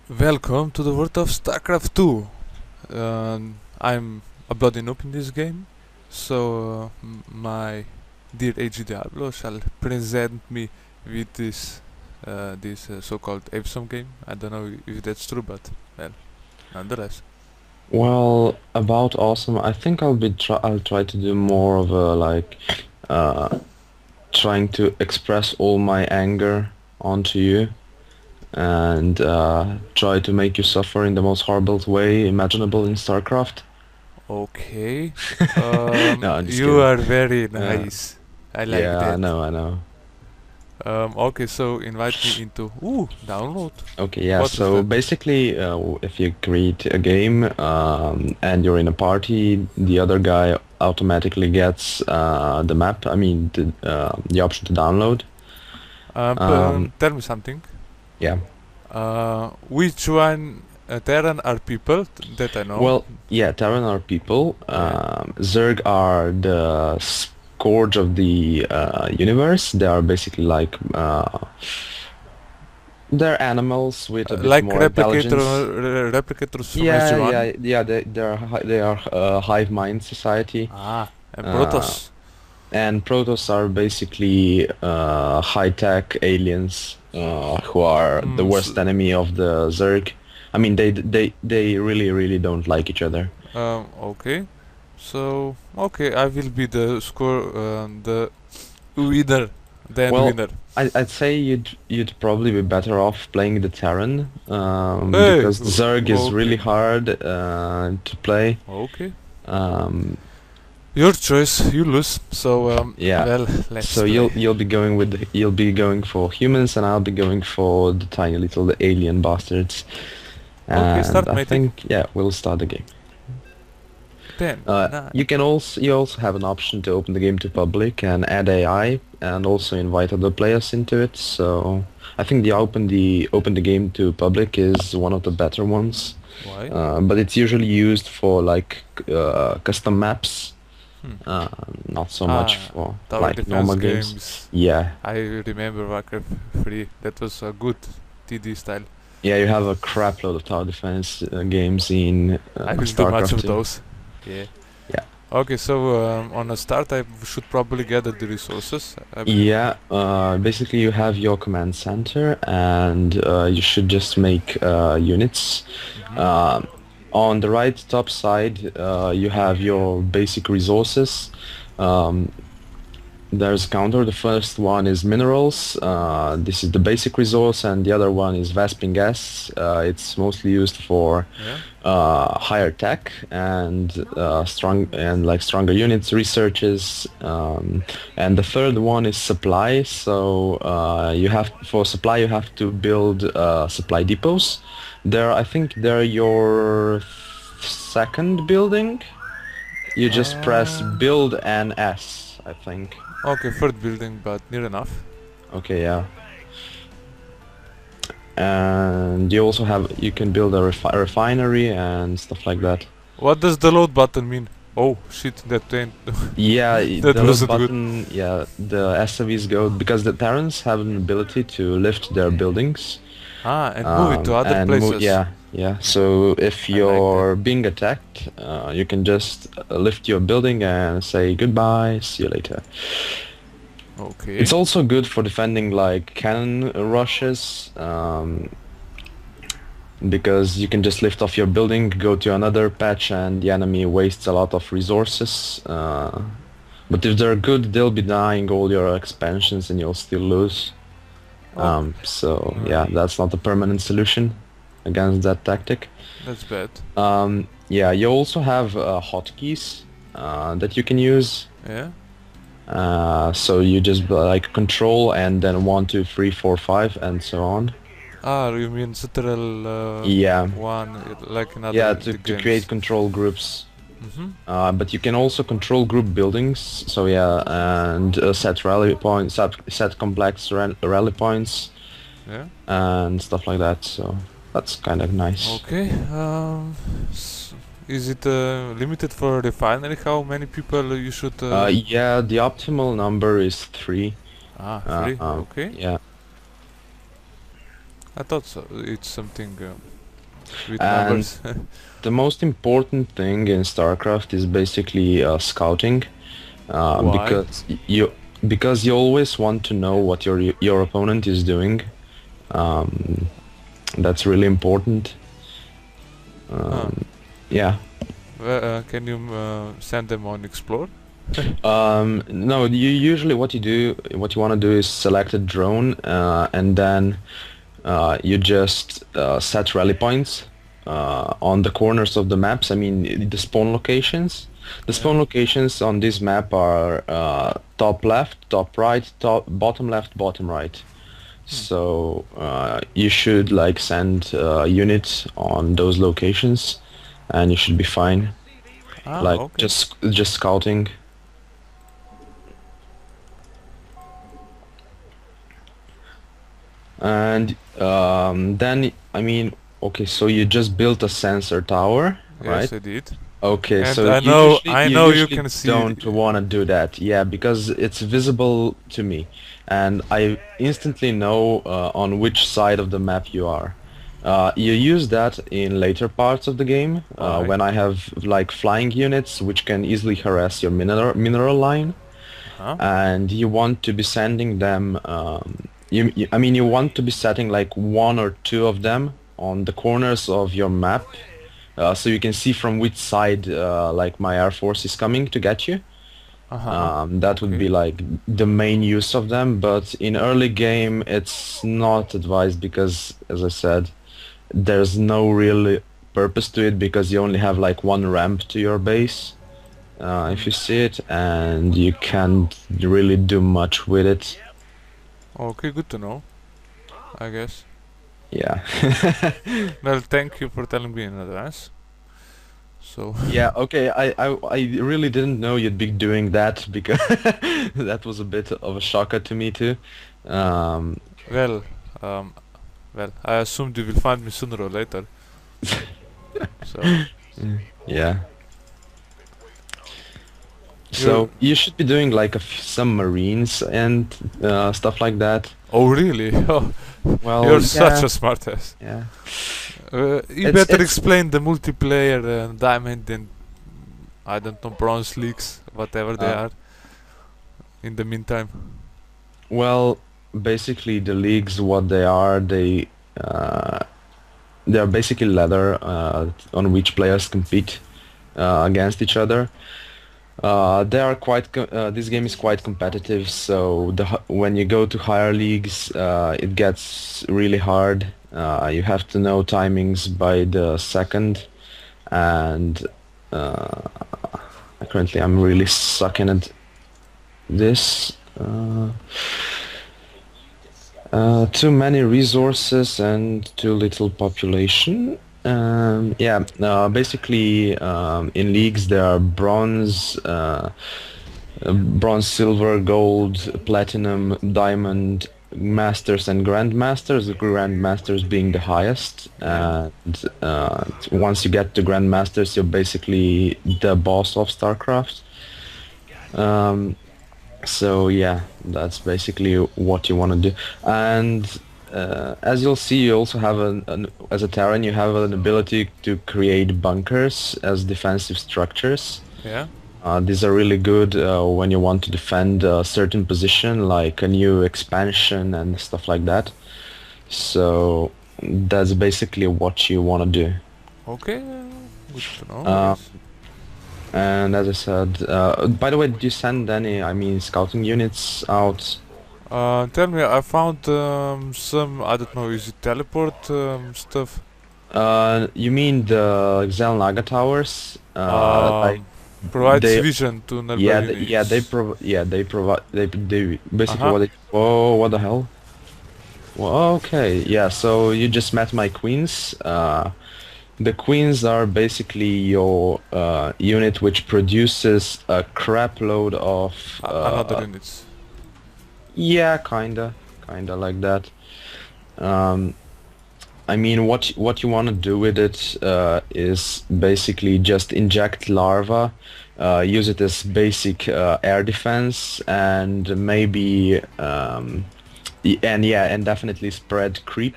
Welcome to the world of Starcraft II. I'm a bloody noob in this game, so my dear AG Diablo shall present me with this so-called awesome game. I don't know if that's true, but well, nonetheless. Well, about awesome, I think I'll try to do more of a uh trying to express all my anger onto you and try to make you suffer in the most horrible way imaginable in StarCraft. Okay, No, I'm just you kidding. are very Uh, nice. I like yeah, that. I know. Okay, so invite me into download. Okay, yeah, What is so that? basically, if you create a game and you're in a party, the other guy automatically gets the map, I mean, the option to download. Um, Tell me something. yeah. Which one Terran are people that I know? Well, yeah, Terran are people. Yeah. Zerg are the scourge of the universe. They are basically they're animals with a bit Like more intelligence. replicators from Yeah, SG1. yeah, yeah. They are hive mind society. Ah, and Uh, Protoss. and Protoss are basically high-tech aliens who are the Mm, worst enemy of the Zerg. I mean, they really don't like each other. okay. So, okay, I will be the score, the winner, the end Well, winner. I'd say you'd probably be better off playing the Terran, Hey, because Zerg is really okay, hard to play. okay. Um, Your choice, you lose. So, yeah, well, so let's play. you'll be going for humans, and I'll be going for the tiny little alien bastards. Okay, And start I mating. think yeah, we'll start the game. 10, 9. You also have an option to open the game to public and add AI and also invite other players into it. So I think open the game to public is one of the better ones. Why? But it's usually used for custom maps, Hmm. not so much Ah, for tower like defense normal games. games. Yeah, I remember Warcraft 3. That was a good TD style. yeah, you have a crap load of tower defense games in I will do much StarCraft of 2. those. Yeah. Yeah. Okay, so on a start, I should probably gather the resources, I believe. Yeah, basically you have your command center and you should just make units. Mm-hmm. Uh, on the right top side, you have your basic resources. Um, there's a counter. The first one is minerals. This is the basic resource, and the other one is Vasping gas. It's mostly used for Yeah. higher tech and stronger units, researches. And the third one is supply. So you have for supply you have to build supply depots. I think they're your second building. You just press Uh, build and S, I think. okay, third building, but near enough. Okay, yeah. And you can build a refinery and stuff like that. What does the load button mean? Oh shit, that ain't. Yeah, That the load wasn't good. button, yeah, the SOVs go because the Terrans have an ability to lift their buildings. Ah, and move it to other places. Yeah. So if I like that. you're being attacked, you can just lift your building and say goodbye, see you later. It's Okay. also good for defending like cannon rushes, because you can just lift off your building, go to another patch, and the enemy wastes a lot of resources. But if they're good, they'll be dying all your expansions and you'll still lose. Okay. So Uh, yeah, that's not a permanent solution against that tactic. that's bad. Yeah, you also have hotkeys that you can use. Yeah. So you just like control and then 1, 2, 3, 4, 5, and so on. Ah, you mean Citadel Yeah, one, like in yeah, other the to create games. control groups. Mm-hmm. But you can also control group buildings. So yeah, and set rally points, set complex rally points, Yeah. and stuff like that. So that's kind of nice. Okay. Is it limited for refinery? How many people you should? Yeah, the optimal number is 3. Free. Okay. Yeah. I thought so. It's something. with And numbers. the most important thing in StarCraft is basically scouting, Why? because you always want to know what your opponent is doing. Um, that's really important. Huh. Yeah. Can you send them on explore? No, you usually what you want to do is select a drone, and then you just set rally points on the corners of the maps. I mean, the spawn locations. The Yeah. spawn locations on this map are top left, top right, top bottom left, bottom right. Hmm. So you should like send units on those locations, and you should be fine. Ah, Like okay. just scouting. And then, I mean, okay, so you just built a sensor tower, right? Yes, I did. Okay, And so I you know you usually can see. don't want to do that, yeah, because it's visible to me, and I instantly know on which side of the map you are. You use that in later parts of the game, Why? when I have like flying units which can easily harass your mineral line, Huh? and you want to be sending them I mean you want to be setting like one or two of them on the corners of your map, so you can see from which side like my air force is coming to get you. Uh-huh. That would Okay. be like the main use of them, but in early game it's not advised because, as I said, there's no real purpose to it because you only have like one ramp to your base, if Hmm. you see it, and you can't really do much with it. Okay, good to know, I guess. Yeah. Well, thank you for telling me in advance. So, Yeah, okay, I really didn't know you'd be doing that because that was a bit of a shocker to me too. Um, well, um, well, I assumed you will find me sooner or later. So, yeah. you're. So you should be doing like some marines and stuff like that. Oh, really? Oh, you're Well, such yeah, a smartass. yeah. You It's better it's explain the multiplayer diamond and I don't know bronze leagues, whatever they uh, are. In the meantime, well, basically the leagues, what uh, they are basically ladder on which players compete against each other. They are this game is quite competitive, so when you go to higher leagues, it gets really hard. You have to know timings by the second, and uh, currently I'm really sucking at this. Too many resources and too little population. Yeah, basically in leagues there are bronze, silver, gold, platinum, diamond, masters and grandmasters. The grandmasters being the highest, yeah. and once you get to grandmasters, you're basically the boss of StarCraft. Um, so yeah, that's basically what you want to do. And as you'll see, you also have as a Terran, you have an ability to create bunkers as defensive structures. Yeah. These are really good when you want to defend a certain position, like a new expansion and stuff like that. So that's basically what you want to do. Okay. Good to know, I Uh, guess. and as I said, by the way, did you send any, I mean, scouting units out? Tell me, I found some, I don't know, is it teleport stuff? You mean the Xelnaga towers? Like Um, Provides they, vision to nearby units. yeah, they provide, they basically Uh-huh. what they, oh, what the hell? Well, okay, yeah, so you just met my queens. The queens are basically your unit which produces a crap load of, Another units. yeah, kinda like that. Um, I mean, what you want to do with it is basically just inject larva, use it as basic air defense, and maybe and yeah, and definitely spread creep.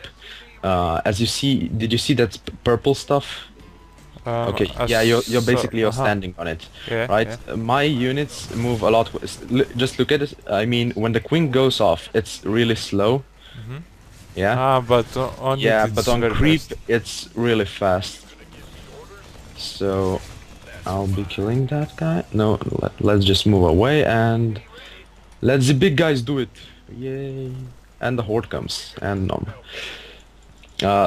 as you see, did you see that purple stuff? Okay, yeah, you're basically you're standing on it, Yeah, right? yeah. My units move a lot. Just look at it. I mean, when the queen goes off, it's really slow. Mm-hmm. Yeah, Ah, but on it yeah, but it's on very creep, fast. it's really fast. So I'll be killing that guy. No, let's just move away and let the big guys do it. Yay! And the horde comes and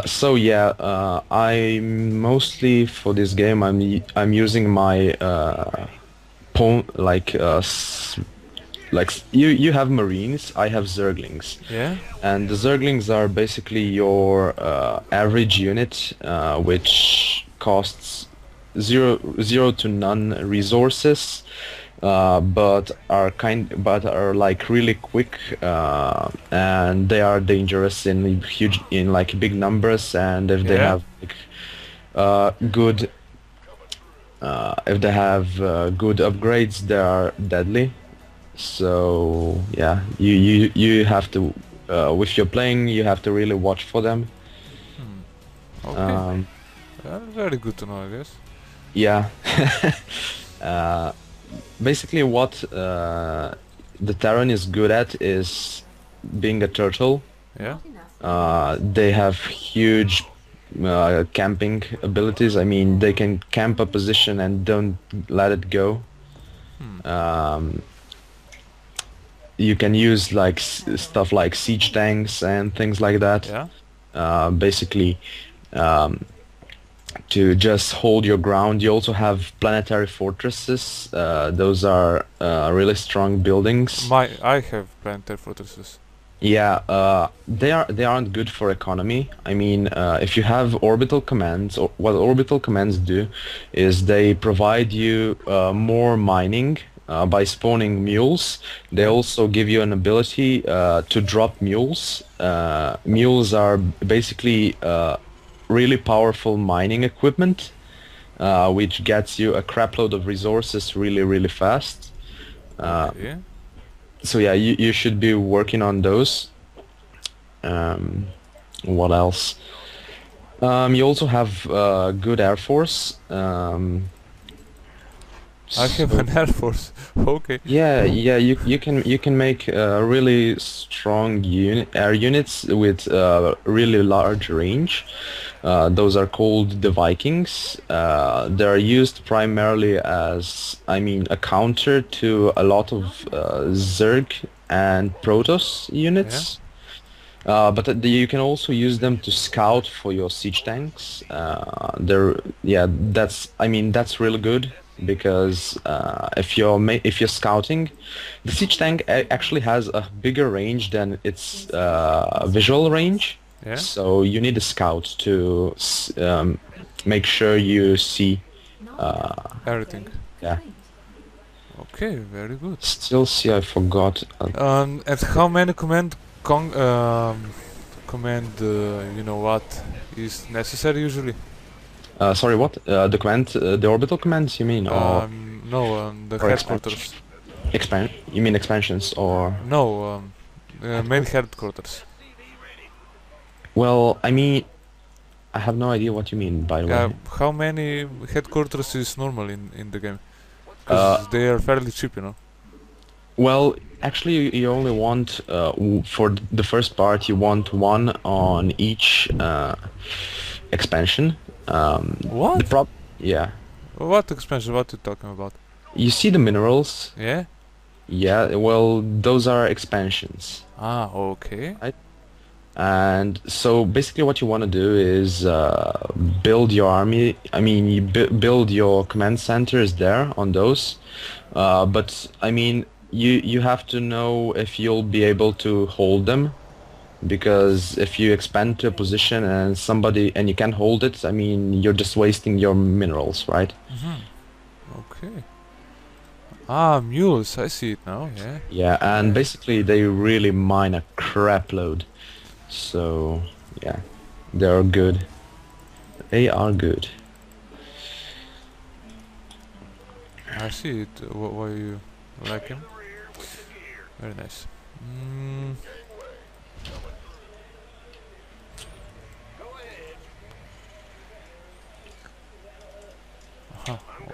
so yeah, I mostly for this game I'm using my pawn you have marines, I have zerglings, Yeah. and the zerglings are basically your average unit, which costs zero to none resources, but are like really quick, and they are dangerous in like big numbers, and if they Yeah. have like good if they have good upgrades, they are deadly. So yeah, you have to if you're playing, you have to really watch for them. Hmm. Okay. Um, Very good to know, I guess. yeah. uh, Basically, what the Terran is good at is being a turtle. Yeah. They have huge camping abilities. I mean, they can camp a position and don't let it go. Hmm. Um, you can use like stuff like siege tanks and things like that. Yeah. Basically, um, to just hold your ground. You also have planetary fortresses. Those are really strong buildings. I have planetary fortresses. Yeah, they aren't good for economy. I mean, if you have orbital commands, or what orbital commands do is they provide you more mining by spawning mules. They Yeah. also give you an ability to drop mules. Mules are basically really powerful mining equipment, which gets you a crapload of resources really fast. Uh, Okay. so yeah, you should be working on those. Um, what else? You also have good air force. I have So an air force. Okay. yeah, you can make really strong air units with really large range. Those are called the Vikings. They're used primarily as, I mean, a counter to a lot of Zerg and Protoss Yeah. units. But you can also use them to scout for your siege tanks. Yeah, I mean, that's really good because if you're scouting, the siege tank actually has a bigger range than its visual range. Yeah. So you need a scout to make sure you see. Everything. Yeah. Okay. Very good. Still see, I forgot. And how many command you know what is necessary usually? Sorry, what? The command, the orbital commands, you mean, No, the or expansion? headquarters. You mean expansions or? No, main Headquarters? headquarters. Well, I mean, I have no idea what you mean, by the way. How many headquarters is normal in the game? Uh, Because they are fairly cheap, you know. well, actually, you only want for the first part, you want one on each expansion. The What? prop, yeah. What expansion? What you talking about? You see the minerals? Yeah. Yeah. Well, those are expansions. Ah, okay. Right? And so basically what you want to do is build your army. I mean, you build your command centers there on those. But I mean, you have to know if you'll be able to hold them, because if you expand to a position and you can't hold it, I mean, you're just wasting your minerals, right? Mm-hmm. Okay. Ah, mules. I see it now. Yeah. Yeah, and Yeah. basically they really mine a crap load. So yeah, they're good. They are good. I see it. Why you like him? Very nice. Mm,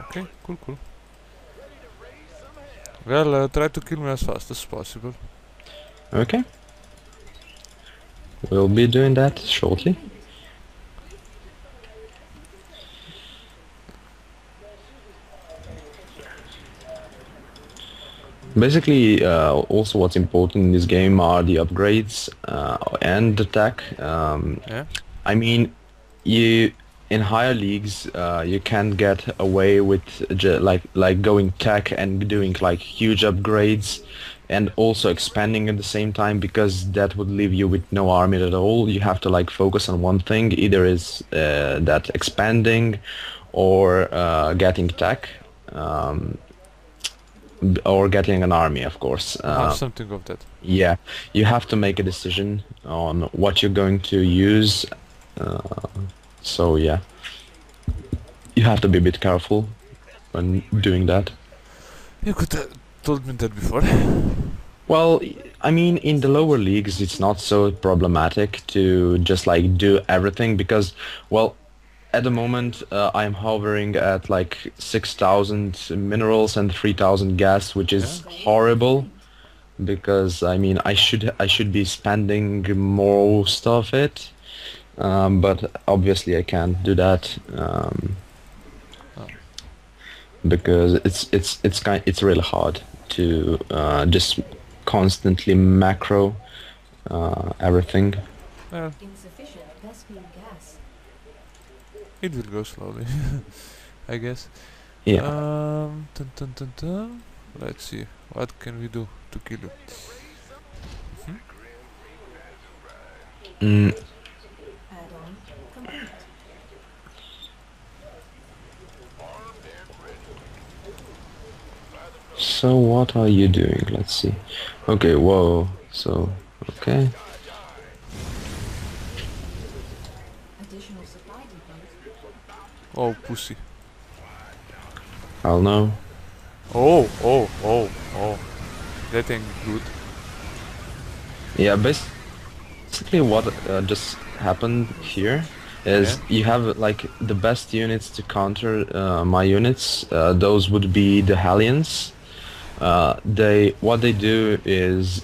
Okay, cool, cool. Well, try to kill me as fast as possible. Okay. We'll be doing that shortly. Basically, also what's important in this game are the upgrades and the tech. Yeah? I mean, you in higher leagues, you can get away with like going tech and doing like huge upgrades, and also expanding at the same time, because that would leave you with no army at all. You have to like focus on one thing, either is that expanding or getting tech. Or getting an army, of course. Something of that. Yeah, you have to make a decision on what you're going to use. Uh, so yeah, you have to be a bit careful when doing that. You could have told me that before. Well, I mean, in the lower leagues, it's not so problematic to just like do everything because, well, at the moment, I'm hovering at like 6,000 minerals and 3,000 gas, which is Yeah? horrible. Because I mean I should be spending most of it, but obviously I can't do that Oh. because it's really hard to just constantly macro everything. Well, Insufficient Vespine gas. it will go slowly, I guess. Yeah. Dun, dun, dun, dun. Let's see. What can we do to kill you? Mhm. Mm, Add-on complete. so what are you doing? Let's see. Okay, whoa. So okay. Additional supply depots. Oh, pussy. I'll know. Oh. That ain't good. Yeah, basically what just happened here is Yeah? you have like the best units to counter my units. Those would be the Hellions. What they do is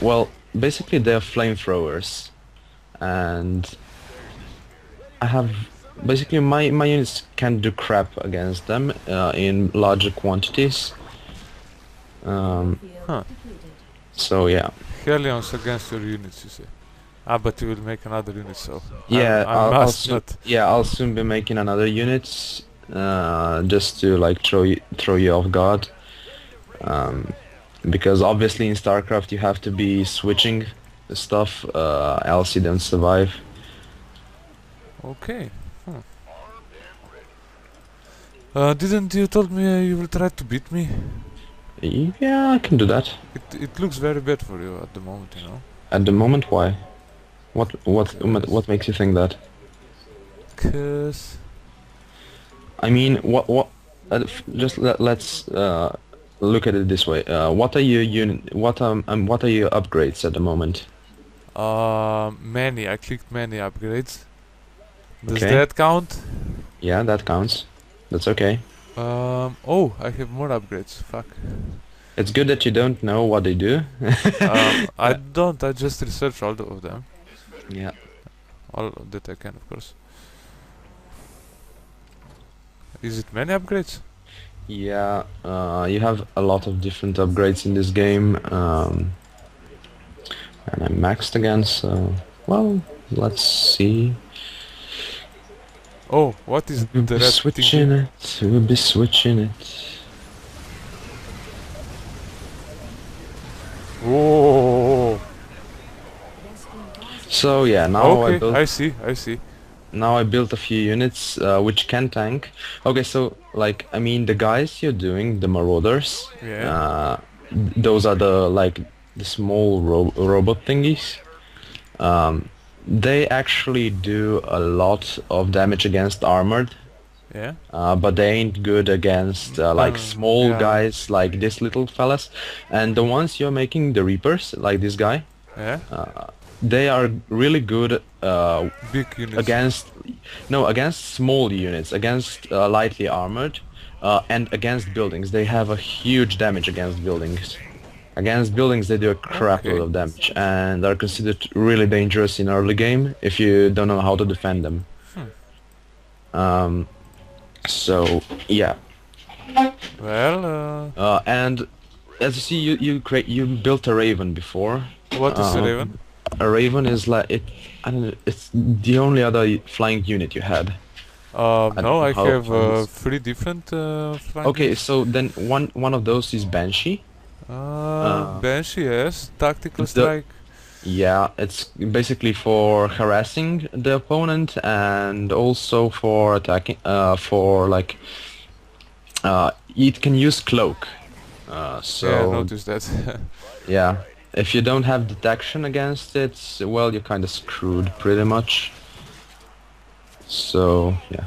well, basically they're flamethrowers, and I have basically my units can do crap against them in larger quantities. Um, Field Huh. depleted. so yeah. Hellions against your units, you say. Ah, but you will make another unit, so Yeah, I must not. I'll soon be making another unit, just to like throw you off guard. Because obviously in StarCraft you have to be switching stuff, else you don't survive. Okay. Didn't you told me you will try to beat me? Yeah, I can do that. It looks very bad for you at the moment, you know. At the moment, why? Cause What makes you think that? Cause I mean, just let's look at it this way. What are your what are your upgrades at the moment? many. I clicked many upgrades. Does Okay. that count? Yeah, that counts. That's okay. Oh, I have more upgrades. Fuck. It's good that you don't know what they do. I don't. I just research all of them. Yeah. All that I can, of course. Is it many upgrades? Yeah, you have a lot of different upgrades in this game, and I'm maxed again, so, well, let's see. Oh, what is We'll the be red switching thingy? it, we'll be switching it. Oh. Vespine gas. So yeah, now Okay, I see. I built a few units which can tank. Okay, so like I mean the guys you're doing, the marauders, Yeah. those are the small robot thingies. They actually do a lot of damage against armored, Yeah. but they ain't good against like small Yeah. guys like this little fellas. And the ones you're making, the reapers, like this guy, Yeah. they are really good Big units. against small units, against lightly armored, and against buildings. They have a huge damage against buildings. Against buildings, they do a crap load Okay. of damage and are considered really dangerous in early game if you don't know how to defend them. Hmm. So yeah, Well, and as you see, you built a raven before. what is the Raven? A raven is like it. I don't know. It's the only other flying unit you had. I don't No, know I how have flying is. 3 different flying Okay, units. so then one of those is Banshee. Banshee, yes. Tactical The strike. Yeah, it's basically for harassing the opponent and also for attacking. For like, it can use cloak. Yeah, I So noticed that. yeah, if you don't have detection against it, well, you're kind of screwed pretty much. So yeah,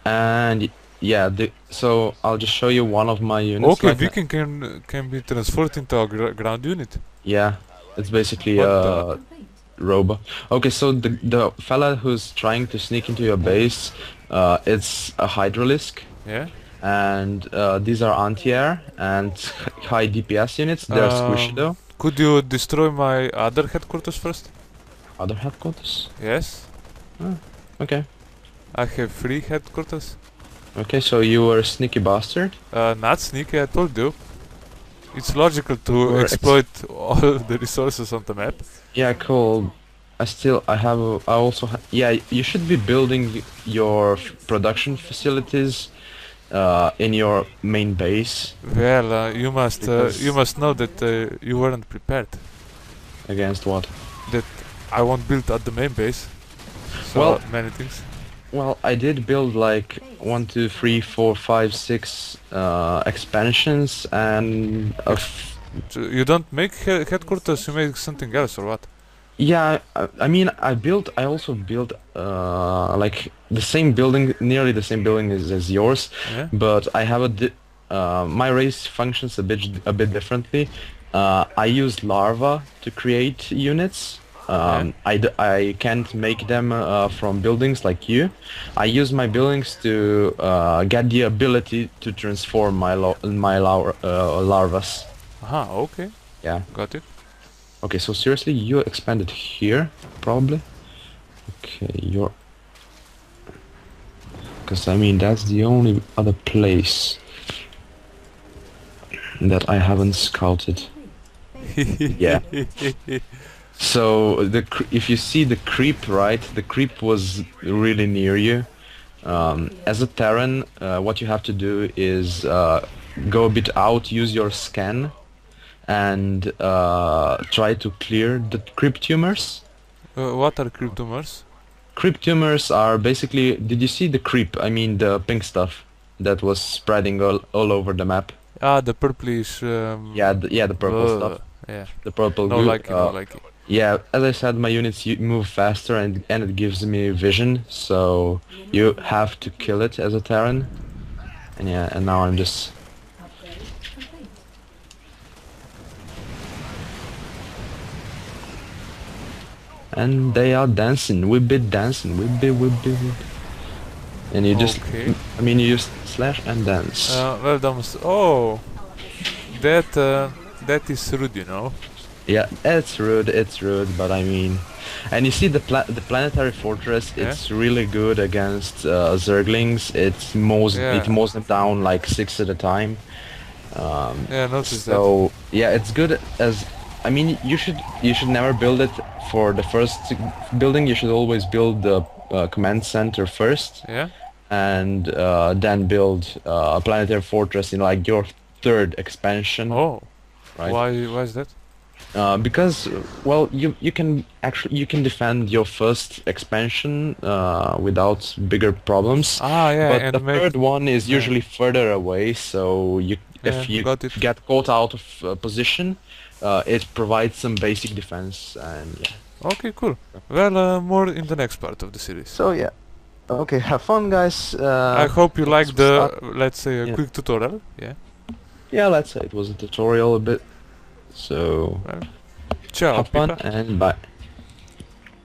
and yeah, so I'll just show you one of my units. Okay, Like, Viking can be transferred into a ground unit. yeah, it's basically What the? a robot. Okay, so the fella who's trying to sneak into your base, it's a hydralisk, Yeah. and these are anti-air and high DPS units. They're squishy though. Could you destroy my other headquarters first? Other headquarters. Yes. Okay. I have 3 headquarters. Okay, so you were a sneaky bastard. Not sneaky, I told you. It's logical to Or exploit all the resources on the map. Yeah, cool. I also yeah, you should be building your production facilities in your main base Well, because you must know that you weren't prepared. against what? That I won't build at the main base. So Well, many things. well, I did build like 1, 2, 3, 4, 5, 6 expansions and So you don't make headquarters, you make something else or what? yeah, I mean, I also built like the same building, nearly the same building as yours, Yeah. but I have my race functions a bit differently. I use larva to create units. I can't make them from buildings like you. I use my buildings to get the ability to transform my larvas. Aha, okay. Yeah. Got it. Okay, so seriously, you expanded here, probably? Okay, you're... Because, I mean, that's the only other place that I haven't scouted. Yeah. So, if you see the creep, right? The creep was really near you. As a Terran, what you have to do is go a bit out, use your scan, and try to clear the creep tumors. What are cryptomers? Creep tumors are basically... Did you see the creep? I mean the pink stuff that was spreading all over the map. Ah, the purplish. Yeah, the purple stuff. Yeah. The purple No goo. like it, no like it. Yeah, as I said, my units move faster and it gives me vision, so you have to kill it as a Terran. And yeah, and now I'm just... Upgrade complete. And they are dancing, we be dancing, we be. And you just... Okay. I mean, you just slash and dance. Well, oh, that is rude, you know. Yeah, it's rude, but I mean... And you see the planetary fortress, Yeah? it's really good against Zerglings. It mows them down like 6 at a time. Yeah, I noticed that. So yeah, it's good as... I mean, you should never build it for the first building. You should always build the command center first, Yeah. and then build a planetary fortress in like your 3rd expansion. Oh, Right? why is that? Because well, you can defend your first expansion without bigger problems. Ah, yeah, But and the make 3rd one is yeah. usually further away, so Yeah, if you got it. get caught out of position, it provides some basic defense, and yeah. Okay, cool. Well, more in the next part of the series. So yeah, okay, have fun, guys. I hope you liked the, start- let's say, a yeah. quick tutorial. Yeah. Yeah, let's say it was a tutorial a bit. So Well, Ciao, Have fun Pipa. and bye.